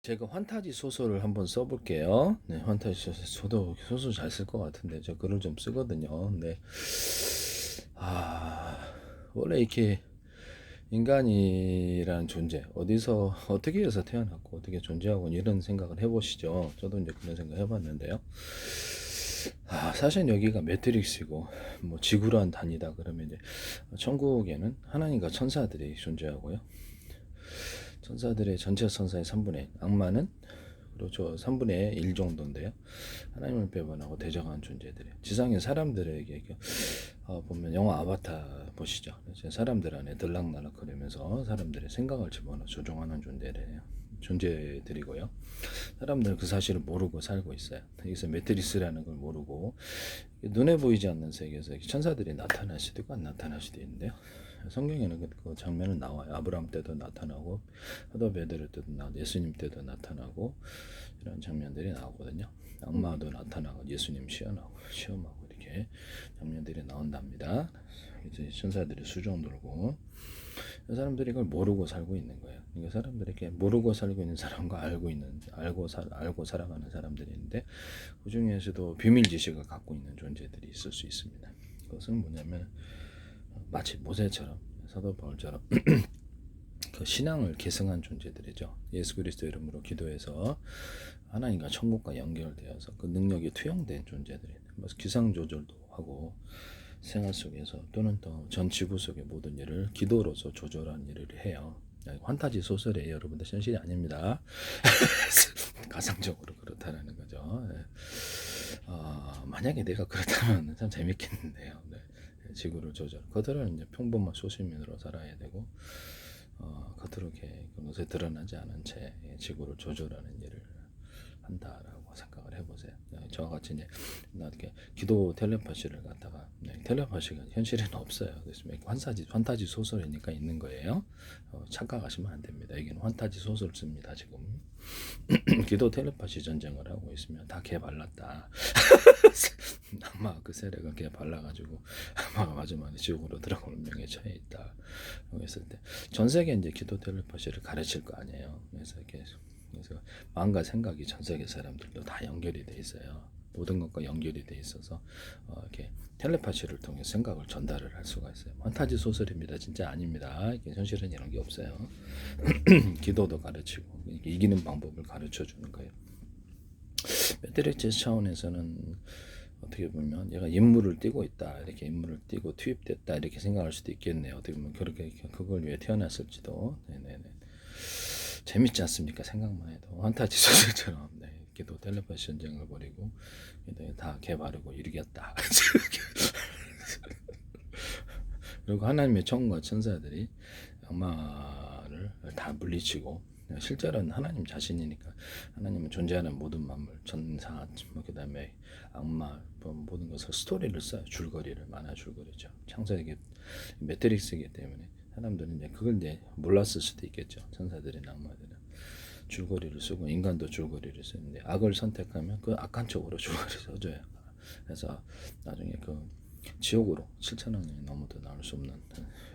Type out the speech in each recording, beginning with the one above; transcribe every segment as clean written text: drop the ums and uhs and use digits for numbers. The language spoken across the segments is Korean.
제가 환타지 소설을 한번 써볼게요. 네, 환타지 소설. 저도 소설 잘 쓸 것 같은데, 저 글을 좀 쓰거든요. 네. 아, 원래 이렇게 인간이란 존재, 어디서, 어떻게 해서 태어났고, 어떻게 존재하고, 이런 생각을 해보시죠. 저도 이제 그런 생각 해봤는데요. 사실 여기가 매트릭스고, 뭐, 지구란 단위다. 그러면 이제, 천국에는 하나님과 천사들이 존재하고요. 천사들의 전체 천사의 3분의 1, 악마는 그렇죠. 3분의 1 정도인데요. 하나님을 배반하고 대적하는 존재들이에요. 지상의 사람들에게 보면 영화 아바타 보시죠. 사람들 안에 들락날락거리면서 사람들의 생각을 집어넣어 조종하는 존재들이고요. 사람들은 그 사실을 모르고 살고 있어요. 여기서 매트리스라는 걸 모르고 눈에 보이지 않는 세계에서 천사들이 나타날 수도 있고 안 나타날 수도 있는데요. 성경에는 그 장면은 나와요. 아브라함 때도 나타나고 사도 베드로 때도 예수님 때도 나타나고 이런 장면들이 나오거든요. 악마도 나타나고 예수님 시험하고 이렇게 장면들이 나온답니다. 이제 천사들이 수종 들고 사람들이 이걸 모르고 살고 있는 거예요. 그러니까 사람들이 이렇게 모르고 살고 있는 사람과 알고 살아가는 사람들이 있는데 그 중에서도 비밀 지식을 갖고 있는 존재들이 있을 수 있습니다. 그것은 뭐냐면 마치 모세처럼 사도 바울처럼 그 신앙을 계승한 존재들이죠. 예수 그리스도 이름으로 기도해서 하나님과 천국과 연결되어서 그 능력이 투영된 존재들이 기상 조절도 하고 생활 속에서 또는 또 전 지구 속의 모든 일을 기도로서 조절하는 일을 해요. 환타지 소설이에요. 여러분들 현실이 아닙니다. 가상적으로 그렇다는 거죠. 만약에 내가 그렇다면 참 재밌겠는데요. 네. 지구를 조절. 그들은 이제 평범한 소시민으로 살아야 되고, 겉으로 이렇게 것에 드러나지 않은 채 지구를 조절하는 일을 한다라고 생각을 해보세요. 저와 같이 이제 이렇게 기도 텔레파시를 갖다가 텔레파시가 현실에는 없어요. 그래서 환타지 소설이니까 있는 거예요. 착각하시면 안 됩니다. 여기는 환타지 소설 씁니다 지금. 기도 텔레파시 전쟁을 하고 있으면 다 개발랐다. 아마 그 세력은 개발라가지고 아마 마지막에 지옥으로 들어갈 운명에 처해 있다. 그랬을 때 전 세계 이제 기도 텔레파시를 가르칠 거 아니에요. 그래서 마음과 생각이 전 세계 사람들도 다 연결이 돼 있어요. 모든 것과 연결이 돼 있어서 이렇게 텔레파시를 통해 생각을 전달을 할 수가 있어요. 판타지 소설입니다. 진짜 아닙니다. 현실은 이런 게 없어요. 기도도 가르치고 이기는 방법을 가르쳐 주는 거예요. 매트릭스 차원에서는 어떻게 보면 얘가 임무를 띠고 있다, 이렇게 임무를 띠고 투입됐다 이렇게 생각할 수도 있겠네요. 어떻게 보면 그렇게 그걸 위해 태어났을지도. 네네네. 재밌지 않습니까? 생각만 해도 환타지 소설처럼. 네. 기도 텔레파시 전쟁을 벌이고 다 개바르고 이루겠다. 그리고 하나님의 천과 천사들이 악마를 다 물리치고 실제로는 하나님 자신이니까 하나님은 존재하는 모든 만물, 전사, 그다음에 악마, 모든 것을 스토리를 써요. 줄거리를 만화 줄거리죠. 창세기 매트릭스이기 때문에 사람들은 이제 그걸 이제 몰랐을 수도 있겠죠. 천사들이나 악마들은 줄거리를 쓰고 인간도 줄거리를 쓰는데 악을 선택하면 그 악한 쪽으로 줄거리 써줘요. 그래서 나중에 그 지옥으로 7천억 년이 넘어도 나올 수 없는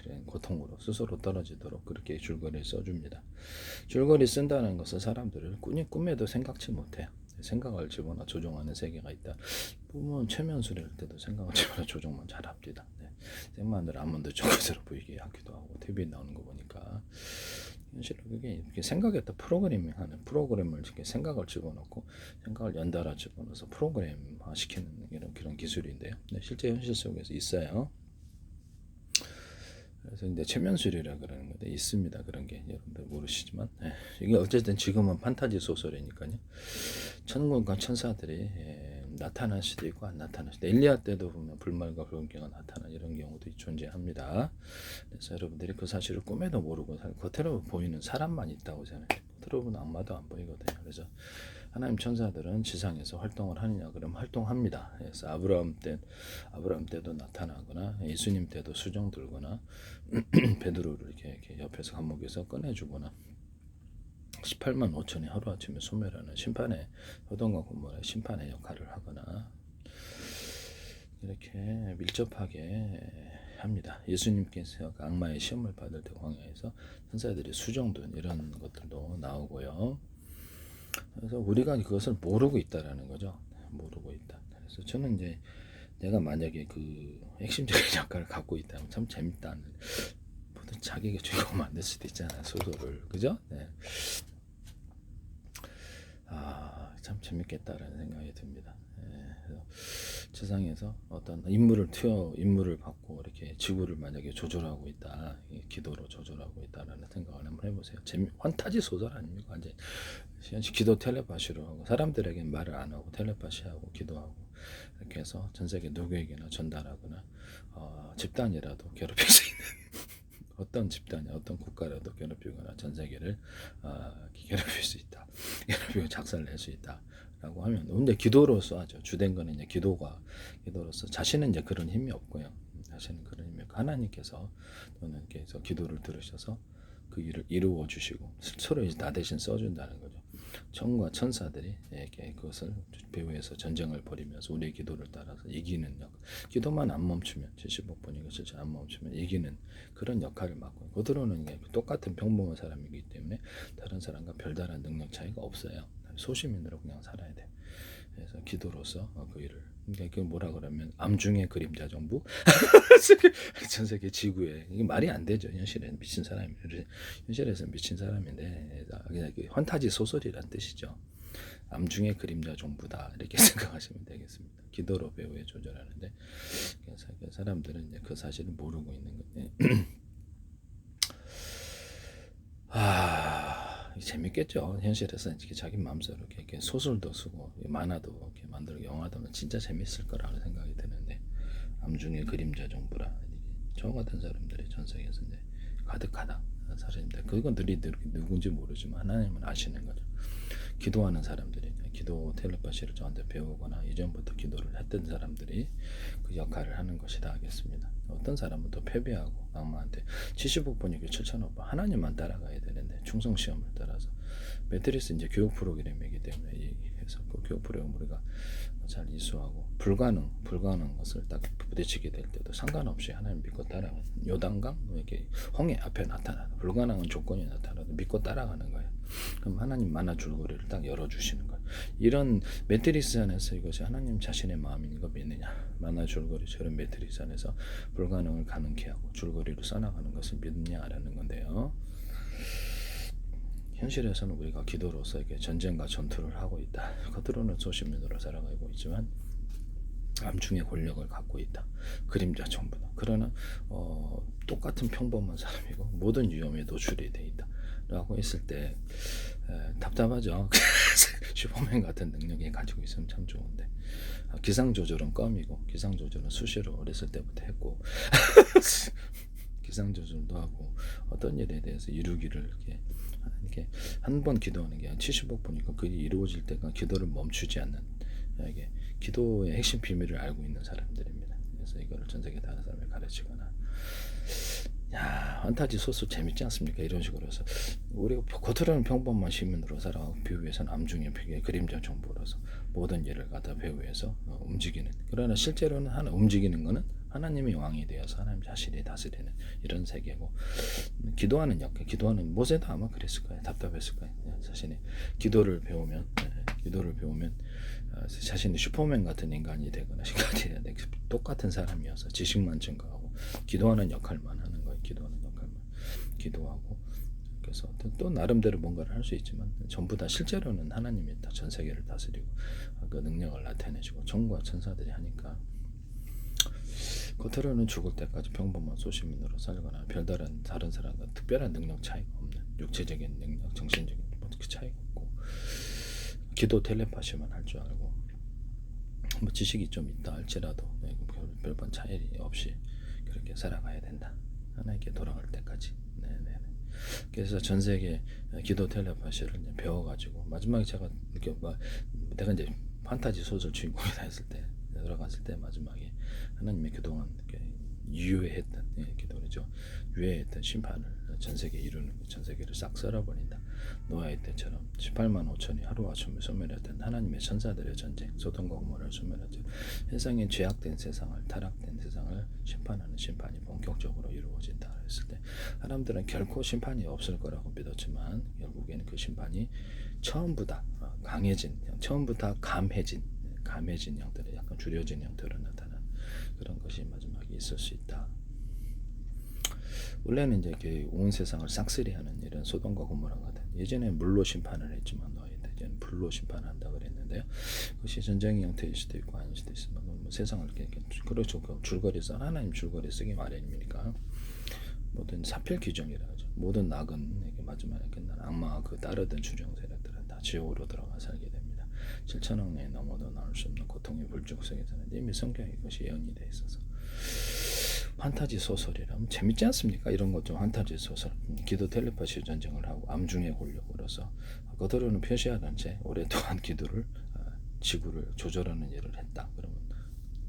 이런 고통으로 스스로 떨어지도록 그렇게 줄거리를 써줍니다. 줄거리 쓴다는 것은 사람들을 꿈에도 생각지 못해요. 생각을 집어넣어 조종하는 세계가 있다. 보면 최면술일 때도 생각을 집어넣어 조종만 잘합니다. 네. 생만을 아몬드 초콜릿으로 보이게 하기도 하고 TV에 나오는 거 보니까 현실로 그게 이렇게 생각했다 프로그래밍하는 프로그램을 이렇게 생각을 집어넣고 생각을 연달아 집어넣어서 프로그램화 시키는 이런 그런 기술인데요. 네, 실제 현실 속에서 있어요. 그래서 이제 최면술이라 그러는 건데 있습니다. 그런 게 여러분들 모르시지만 이게 어쨌든 지금은 판타지 소설이니까요. 천군과 천사들이 나타날 수도 있고 안 나타날 수도 있고 엘리야 때도 보면 불말과 불경가 나타나 이런 경우도 존재합니다. 그래서 여러분들이 그 사실을 꿈에도 모르고 겉으로 보이는 사람만 있다고 생각해요. 겉으로 보는 악마도 안 보이거든요. 그래서 하나님 천사들은 지상에서 활동을 하느냐 그러면 활동합니다. 그래서 아브라함 때도 나타나거나 예수님 때도 수종 들거나 베드로를 이렇게 옆에서 감옥에서 꺼내주거나 18만 5천이 하루아침에 소멸하는 심판의 소돔과 고모라의 심판의 역할을 하거나 이렇게 밀접하게 합니다. 예수님께서 악마의 시험을 받을 때 광야에서 천사들이 수종든 이런 것들도 나오고요. 그래서 우리가 그것을 모르고 있다라는 거죠. 모르고 있다. 그래서 저는 이제 내가 만약에 그 핵심적인 역할을 갖고 있다면 참 재밌다는, 모든 자기가 주인공 만들 수도 있잖아요, 소설을. 그죠? 네. 참 재밌겠다라는 생각이 듭니다. 그래서 세상에서 어떤 인물을 갖고 이렇게 지구를 만약에 조절하고 있다, 기도로 조절하고 있다라는 생각을 한번 해보세요. 환타지 소설 아닙니까? 이제 기도 텔레파시로 하고, 사람들에게 말을 안 하고 텔레파시하고 기도하고, 이렇게 해서 전 세계 누구에게나 전달하거나 집단이라도 괴롭힐 수 있는 어떤 집단이 어떤 국가라도 괴롭히거나 전 세계를 괴롭힐 수 있다, 괴롭히고 작살낼 수 있다라고 하면, 근데 기도로서 하죠. 주된 거는 이제 기도로서 자신은 이제 그런 힘이 없고요. 자신은 그런 힘이 없고, 하나님께서 또는 계속 기도를 들으셔서 그 일을 이루어 주시고 서로 이제 나 대신 써준다는 거죠. 천과 천사들이 이렇게 그것을 배후에서 전쟁을 벌이면서 우리의 기도를 따라서 이기는 역. 기도만 안 멈추면, 75번이고 실제 안 멈추면 이기는 그런 역할을 맡고, 그들은 똑같은 평범한 사람이기 때문에 다른 사람과 별다른 능력 차이가 없어요. 소시민으로 그냥 살아야 돼. 그래서 기도로서 그 일을, 그러니까 그 뭐라 그러면 암중의 그림자 정부. 전 세계 지구에, 이게 말이 안 되죠. 현실에는 미친 사람이, 현실에서 미친 사람인데 그냥 환타지 소설이란 뜻이죠. 암중의 그림자 정부다, 이렇게 생각하시면 되겠습니다. 기도로 배후에 조절하는데, 그래서 사람들은 이제 그 사실을 모르고 있는 건데. 재밌겠죠. 현실에서 이렇게 자기 마음대로 이렇게 소설도 쓰고 만화도 이렇게 만들고 영화도 진짜 재밌을 거라고 생각이 드는데, 암중의 그림자 정부라, 저 같은 사람들이 전 세계에서 이제 가득하다 사람들, 그건 누군지 모르지만 하나님은 아시는 거죠. 기도하는 사람들이, 기도 텔레파시를 저한테 배우거나 이전부터 기도를 했던 사람들이 그 역할을 하는 것이다 하겠습니다. 어떤 사람은 또 패배하고 악마한테 75번이고 7,500번 하나님만 따라가야 되는데 충성시험을 따라서, 매트리스 이제 교육 프로그램이기 때문에, 그래서 그 교육 프로그램 우리가 잘 이수하고, 불가능한 것을 딱 부딪히게 될 때도 상관없이 하나님 믿고 따라가는, 요단강 이렇게 홍해 앞에 나타나는 불가능한 조건이 나타나도 믿고 따라가는 거예요. 그럼 하나님 만나 줄거리를 딱 열어주시는 거예요. 이런 매트리스 안에서 이것이 하나님 자신의 마음인 거 믿느냐, 만나 줄거리처럼 매트리스 안에서 불가능을 가능케 하고 줄거리로 써나가는 것을 믿느냐라는 건데요. 현실에서는 우리가 기도로서 이렇게 전쟁과 전투를 하고 있다. 겉으로는 소시민으로 살아가고 있지만 암중의 권력을 갖고 있다. 그림자 정부다. 그러나 똑같은 평범한 사람이고 모든 위험에 노출이 돼 있다. 라고 했을 때 답답하죠. 슈퍼맨 같은 능력이 가지고 있으면 참 좋은데, 기상조절은 껌이고, 기상조절은 수시로 어렸을 때부터 했고 기상조절도 하고 어떤 일에 대해서 이루기를 이렇게 한 번 기도하는 게 75번이니까 그게 이루어질 때가 기도를 멈추지 않는, 이게 기도의 핵심 비밀을 알고 있는 사람들입니다. 그래서 이거를 전 세계 다른 사람을 가르치거나, 환타지 소설 재밌지 않습니까? 이런 식으로 해서 우리가 겉으로는 평범한 시민으로 살아가고 배후에서는 암중의 그림자 정보로서 모든 일을 갖다 배후에서 움직이는, 그러나 실제로는 움직이는 거는 하나님이 왕이 되어서 하나님 자신이 다스리는 이런 세계고, 기도하는 역할, 기도하는 모세도 아마 그랬을 거예요. 답답했을 거예요. 자신이 기도를 배우면 자신이 슈퍼맨 같은 인간이 되거나 똑같은 사람이어서 지식만 증가하고 기도하는 역할만 하는 거예요. 기도하는 역할만 기도하고, 그래서 또 나름대로 뭔가를 할 수 있지만 전부 다 실제로는 하나님이 다 전 세계를 다스리고 그 능력을 나타내시고 천과 천사들이 하니까, 겉으로는 죽을 때까지 평범한 소시민으로 살거나 별다른 다른 사람과 특별한 능력 차이가 없는, 육체적인 능력, 정신적인 그 차이가 없고, 기도 텔레파시만 할 줄 알고, 뭐 지식이 좀 있다 할지라도 별반 차이 없이 그렇게 살아가야 된다. 하나님께 돌아갈 때까지. 네네. 그래서 전 세계 기도 텔레파시를 이제 배워가지고, 마지막에 제가 내가 이제 판타지 소설 주인공이 다 했을 때, 들어갔을 때 마지막에 하나님의 그동안 유예했던 기도죠. 유예했던 심판을 전 세계에 이루는, 전 세계를 싹 썰어버린다. 노아의 때처럼 18만 5천이 하루아침에 소멸했던 하나님의 천사들의 전쟁, 소돔과 고모라를 소멸하죠. 세상에 죄악된 세상을, 타락된 세상을 심판하는 심판이 본격적으로 이루어진다 했을 때, 사람들은 결코 심판이 없을 거라고 믿었지만 결국에는 그 심판이 처음보다 강해진, 처음부터 감해진 형태로 약간 줄여진 형태로 나타나는 그런 것이 마지막에 있을 수 있다. 원래는 이제 온 세상을 싹쓸이하는 이런 소돔과 고모라 같은, 예전에 물로 심판을 했지만 이제는 불로 심판한다 그랬는데요. 그것이 전쟁의 형태일 수도 있고 아닐 수도 있습니다. 뭐 세상을 이렇게 그렇죠. 줄거리 써 하나님 줄거리 쓰기 마련입니까? 모든 사필 규정이라 하죠. 모든 낙은 이렇게 마지막에 끝나는 악마와 그 따르던 주정 세력들은 다 지옥으로 들어가 살게 됩니다. 7천억 년이 넘어도 나올 수 없는 고통의 불쭉 속에서는 이미 성경에 이것이 예언이 돼 있어서, 판타지 소설이라면 재밌지 않습니까? 이런 것 좀 판타지 소설, 기도 텔레파시 전쟁을 하고 암중의 권력으로서 그들은 표시하던 채 오랫동안 기도를 지구를 조절하는 일을 했다. 그러면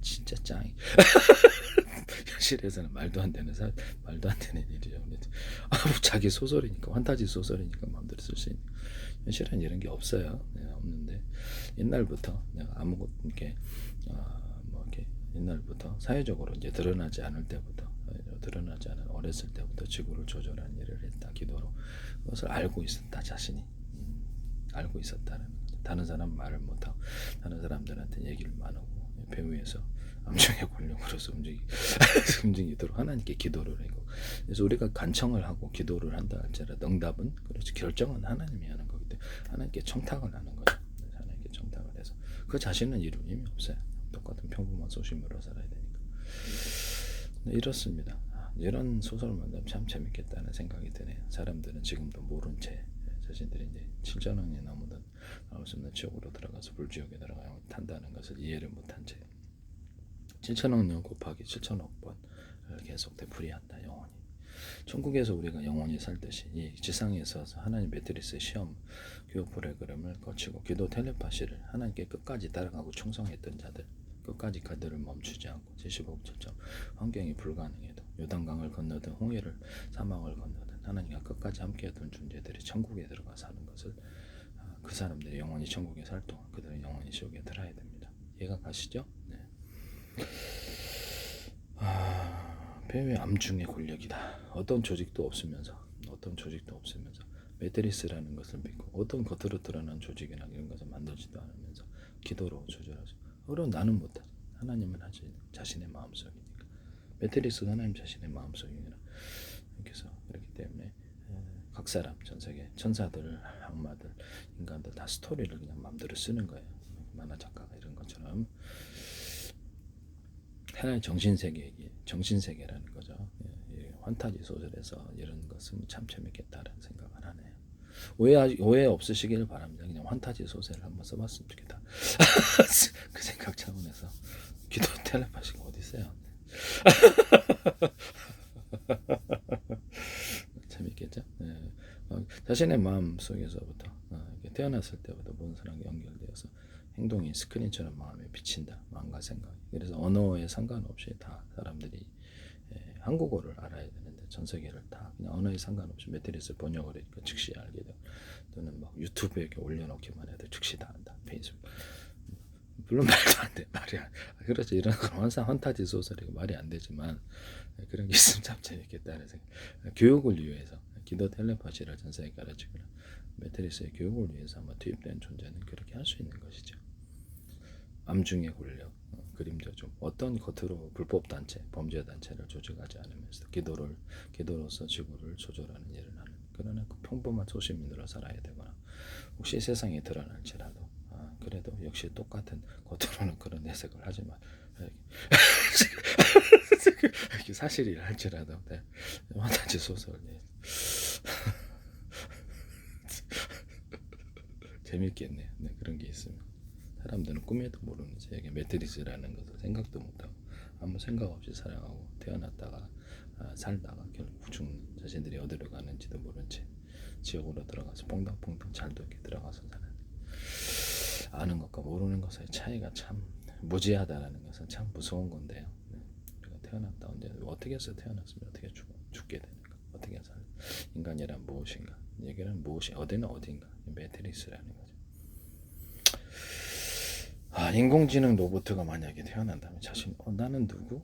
진짜 짱이. 현실에서는 말도 안 되는 일이죠. 자기 소설이니까, 판타지 소설이니까 마음대로 쓸 수 있는. 현실은 이런 게 없어요. 네, 없는데 옛날부터 내가 아무것도 이렇게 이렇게 옛날부터 사회적으로 이제 드러나지 않을 때부터, 드러나지 않은 어렸을 때부터 지구를 조절하는 일을 했다. 기도로 그것을 알고 있었다. 자신이 알고 있었다는 거죠. 다른 사람 말을 못하고 다른 사람들한테 얘기를만 하고 배후에서 암중의 권력으로서 움직이도록 하나님께 기도를 하고, 그래서 우리가 간청을 하고 기도를 한다 할지라도 응답은, 그렇지, 결정은 하나님이 하는 거기 때문에 하나님께 청탁을 하는 거죠. 하나님께 청탁을 해서 그 자신은 이룰 힘이 없어요. 똑같은 평범한 소심으로 살아야 되니까. 이렇습니다. 이런 소설을 만나면 참 재밌겠다는 생각이 드네요. 사람들은 지금도 모른 채 자신들이 이제 7천억 년이 넘어도 나올 수 없는 지옥으로 들어가서 불지옥에 들어가야 탄다는 것을 이해를 못한 채 7천억 년 곱하기 7천억 번을 계속 되풀이한다. 영원히. 천국에서 우리가 영원히 살듯이 이 지상에서 하나님 매트리스의 시험 교육 프로그램을 거치고 기도 텔레파시를 하나님께 끝까지 따라가고 충성했던 자들, 끝까지 그들을 멈추지 않고 75점 환경이 불가능해도 요단강을 건너든 홍해를 사막을 건너든 하나님과 끝까지 함께했던 존재들이 천국에 들어가 사는 것을, 그 사람들이 영원히 천국에 살 동안 그들은 영원히 지옥에 들어야 됩니다. 이해가 가시죠? 네. 배우의 암중의 권력이다. 어떤 조직도 없으면서 매트리스라는 것을 믿고 어떤 겉으로 드러난 조직이나 이런 것을 만들지도 않으면서 기도로 조절하죠. 그럼 나는 못하죠. 하나님은 하지, 자신의 마음속이니까. 매트리스가 하나님 자신의 마음속이니까. 그래서 그렇기 때문에 각 사람, 전 세계 천사들, 악마들, 인간들 다 스토리를 그냥 마음대로 쓰는 거예요. 만화 작가가 이런 것처럼 하나의 정신세계라는 거죠. 환타지 소설에서 이런 것은 참 재밌겠다라는 생각을 하네요. 오해 없으시길 바랍니다. 그냥 환타지 소설을 한번 써봤으면 좋겠다. 그 생각 차원에서. 기도 텔레파시가 어디 있어요? 재밌겠죠? 네. 자신의 마음 속에서부터 태어났을 때부터 모든 사람과 연결되어서 행동이 스크린처럼 마음에 비친다. 마음과 생각이. 그래서 언어에 상관없이 다 사람들이 한국어를 알아야 되는데 전 세계를 다 그냥 언어에 상관없이 매트리스 번역을 하니까 즉시 알게 되고, 또는 막 유튜브에 이렇게 올려놓기만 해도 즉시 다 안다. 페이스북. 물론 말도 안 돼. 말이 안 돼. 그렇죠. 이런 건 항상 환타지 소설이고 말이 안 되지만 그런 게 있으면 참 재밌겠다는 생각. 교육을 위해서 기도 텔레파시를 전 세계에 가르치거나 매트리스의 교육을 위해서 아마 투입된 존재는 그렇게 할 수 있는 것이죠. 암중의 권력, 그림자 좀 어떤 겉으로 불법 단체, 범죄 단체를 조직하지 않으면서 기도로서 지구를 조절하는 일을 하는, 그러나 그 평범한 소시민으로 살아야 되거나 혹시 세상에 드러날지라도 그래도 역시 똑같은 겉으로는 그런 해석을 하지만 사실이라 할지라도 환타지 소설 재밌겠네요. 네, 그런 게 있으면 사람들은 꿈에도 모르는 자에게 매트리스라는 것을 생각도 못하고 아무 생각 없이 살아가고 태어났다가 살다가 결국 죽는, 자신들이 어디로 가는지도 모른 채 지옥으로 들어가서 퐁당퐁당 잘도 이렇게 들어가서 사는, 아는 것과 모르는 것의 차이가 참 무지하다라는 것은 참 무서운 건데요. 우리가 태어났다 언제 어떻게 해서 태어났으면 어떻게 죽게 되는가, 어떻게 살, 인간이란 무엇인가, 얘기는 무엇이 어디는 어딘가, 매트리스라는 거죠. 인공지능 로봇가 만약에 태어난다면 자신 나는 누구?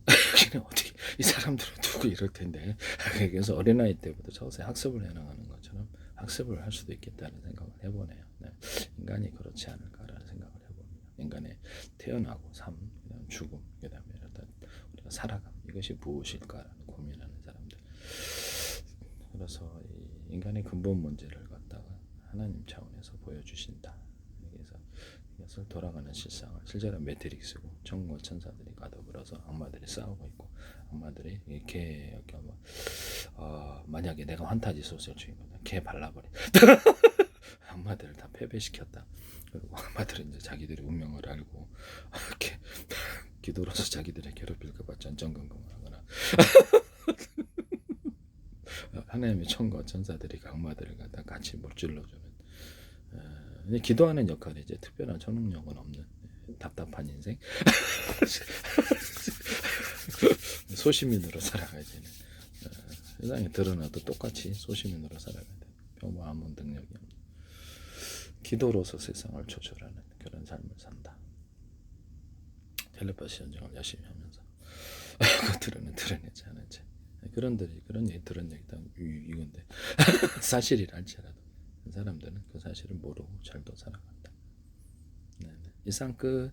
어떻게 이 사람들은 누구 이럴 텐데. 그래서 어린아이 때부터 저세 학습을 해나가는 것처럼 학습을 할 수도 있겠다는 생각을 해보네요. 네. 인간이 그렇지 않을까라는 생각을 해봅니다. 인간의 태어나고 삶, 그다음 죽음, 그다음에 어떤 우리가 살아감 이것이 무엇일까라는 고민하는 사람들. 그래서 이 인간의 근본 문제를 갖다가 하나님 차원에서 보여주신다. 그래서 이것을 돌아가는 실상을 실제로 매트릭스고 천국과 천사들이 가둬버려서 악마들이 싸우고 있고 악마들이 개 만약에 내가 환타지 소설 주인공이면 개 발라버려. 악마들을 다 패배시켰다. 그리고 악마들은 이제 자기들의 운명을 알고 이렇게 기도로서 자기들의 괴롭힐까봐 전전긍긍을 하거나 하나님의 천과 천사들이 악마들을 갖다 같이 물질러주는 기도하는 역할이 이제 특별한 초능력은 없는 답답한 인생 소시민으로 살아가야 되는 세상에 드러나도 똑같이 소시민으로 살아가야 되는 평범한 아무 능력이 없는 기도로서 세상을 조절하는 그런 삶을 산다. 텔레파시 전쟁을 열심히 하면서 겉으로는 드러내지 않은 채 그런 얘기 들은 얘기 다 이건데 사실이라 할지라도 사람들은 그 사실을 모르고 잘도 살아간다. 네네. 이상 끝.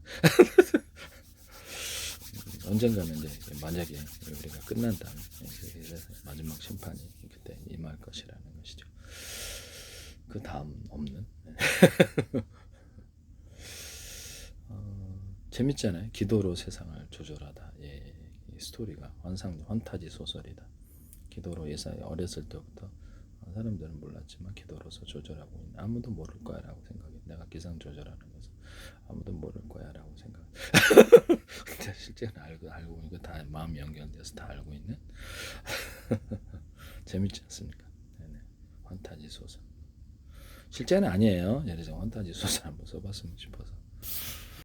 언젠가는 이제 만약에 우리가 끝난다면 마지막 심판이 그때 임할 것이라는 것이죠. 그 다음 없는. 재밌잖아요. 기도로 세상을 조절하다. 이 스토리가 환타지 소설이다. 기도로 어렸을 때부터 사람들은 몰랐지만 기도로서 조절하고 있는 아무도 모를 거야라고 생각해. 내가 기상 조절하는 것은 아무도 모를 거야라고 생각. 근데 실제는 알고 이거 다 마음 연결돼서 다 알고 있는 재밌지 않습니까? 네네. 환타지 소설. 실제는 아니에요. 예를 들어 환타지 소설 한번 써봤으면 싶어서.